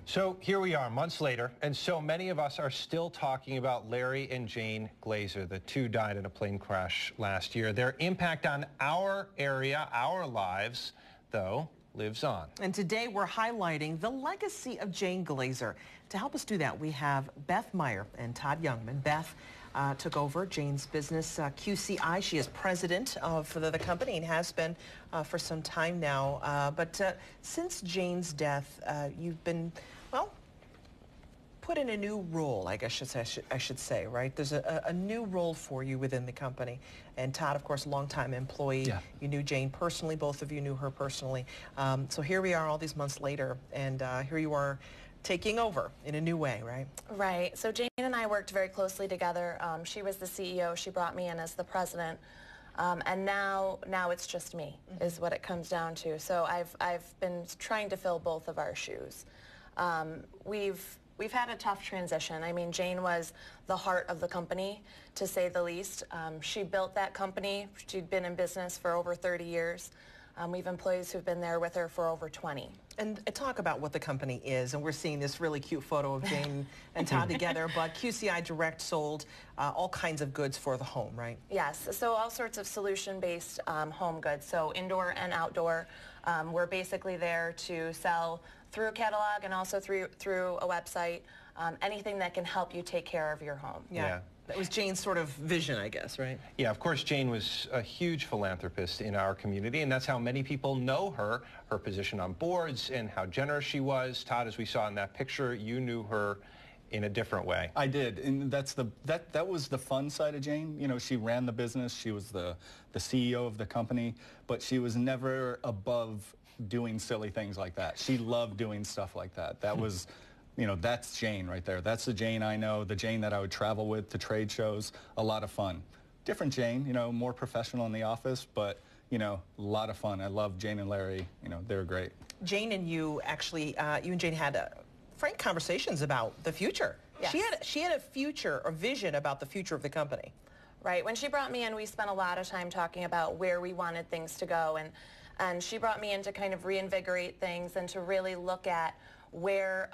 So here we are, months later, and so many of us are still talking about Larry and Jane Glazer. The two died in a plane crash last year. Their impact on our area, our lives, though, lives on. And today we're highlighting the legacy of Jane Glazer. To help us do that, we have Beth Meyer and Todd Youngman. Beth took over Jane's business, QCI. She is president of the company and has been for some time now. But since Jane's death, you've been, well, put in a new role, I guess I should say, right? There's a new role for you within the company. And Todd, of course, longtime employee. Yeah. You knew Jane personally. Both of you knew her personally. So here we are all these months later, and here you are taking over in a new way, right? Right. So Jane and I worked very closely together. She was the CEO. She brought me in as the president. And now it's just me, is what it comes down to. So I've been trying to fill both of our shoes. We've had a tough transition. I mean, Jane was the heart of the company, to say the least. She built that company. She'd been in business for over 30 years. We have employees who've been there with her for over 20. And talk about what the company is. And we're seeing this really cute photo of Jane and Todd together. But QCI Direct sold all kinds of goods for the home, right? Yes. So all sorts of solution-based home goods. So indoor and outdoor. We're basically there to sell through a catalog and also through a website. Anything that can help you take care of your home. Yeah. That was Jane's sort of vision, I guess, right? Yeah, of course, Jane was a huge philanthropist in our community, and that's how many people know her, her position on boards and how generous she was. Todd, as we saw in that picture, you knew her in a different way. I did, and that was the fun side of Jane. You know, she ran the business, she was the CEO of the company, but she was never above doing silly things like that. She loved doing stuff like that. That was... You know, that's Jane right there. That's the Jane I know, the Jane that I would travel with to trade shows. A lot of fun. Different Jane, you know, more professional in the office, but, you know, a lot of fun. I love Jane and Larry. You know, they're great. Jane and you actually, you and Jane had frank conversations about the future. Yes. She had a future or vision about the future of the company. Right. When she brought me in, we spent a lot of time talking about where we wanted things to go. And she brought me in to kind of reinvigorate things and to really look at where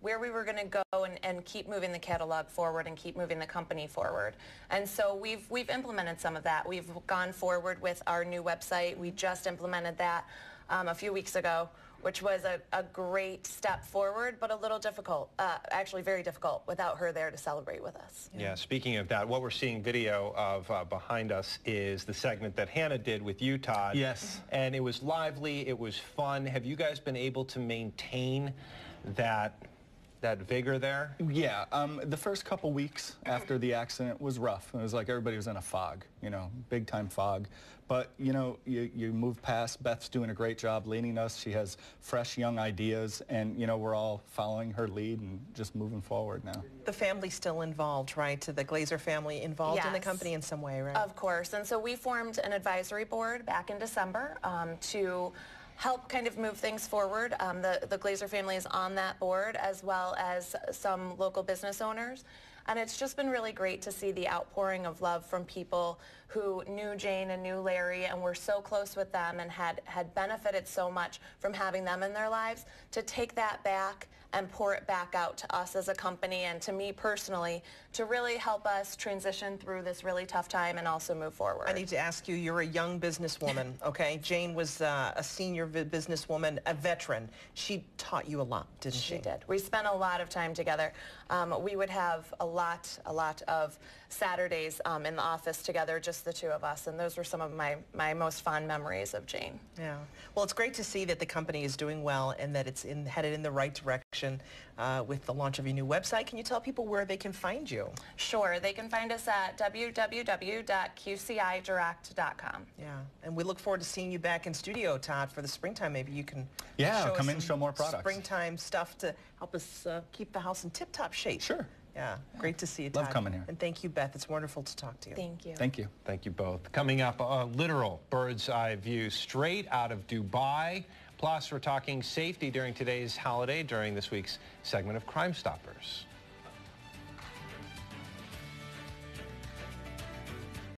we were going to go and keep moving the catalog forward and keep moving the company forward. And so we've implemented some of that. We've gone forward with our new website. We just implemented that a few weeks ago, which was a great step forward, but a little difficult, actually very difficult, without her there to celebrate with us. Yeah, speaking of that, what we're seeing video of behind us is the segment that Hannah did with you, Todd. Yes. And it was lively, it was fun. Have you guys been able to maintain that vigor there? Yeah, the first couple weeks after the accident was rough. It was like everybody was in a fog, you know, big time fog. But, you know, you move past. Beth's doing a great job leading us. She has fresh, young ideas, and, you know, we're all following her lead and just moving forward now. The family's still involved, right? The Glazer family involved in the company in some way, right? Of course. And so we formed an advisory board back in December to help kind of move things forward. The Glazer family is on that board, as well as some local business owners. And it's just been really great to see the outpouring of love from people who knew Jane and knew Larry and were so close with them and had benefited so much from having them in their lives, to take that back and pour it back out to us as a company and to me personally, to really help us transition through this really tough time and also move forward. I need to ask you, you're a young businesswoman, okay? Jane was a senior businesswoman, a veteran. She taught you a lot, didn't she? She did. We spent a lot of time together. We would have a lot of Saturdays in the office together, just the two of us, and those were some of my most fond memories of Jane. Yeah. Well, it's great to see that the company is doing well and that it's headed in the right direction with the launch of your new website. Can you tell people where they can find you? Sure. They can find us at www.qcidirect.com. Yeah. And we look forward to seeing you back in studio, Todd, for the springtime. Maybe you can come in and show more products. Springtime stuff to help us keep the house in tip-top shape. Sure. Yeah, great to see you, Todd. Love coming here. And thank you, Beth. It's wonderful to talk to you. Thank you. Thank you. Thank you both. Coming up, a literal bird's eye view straight out of Dubai. Plus, we're talking safety during today's holiday during this week's segment of Crime Stoppers.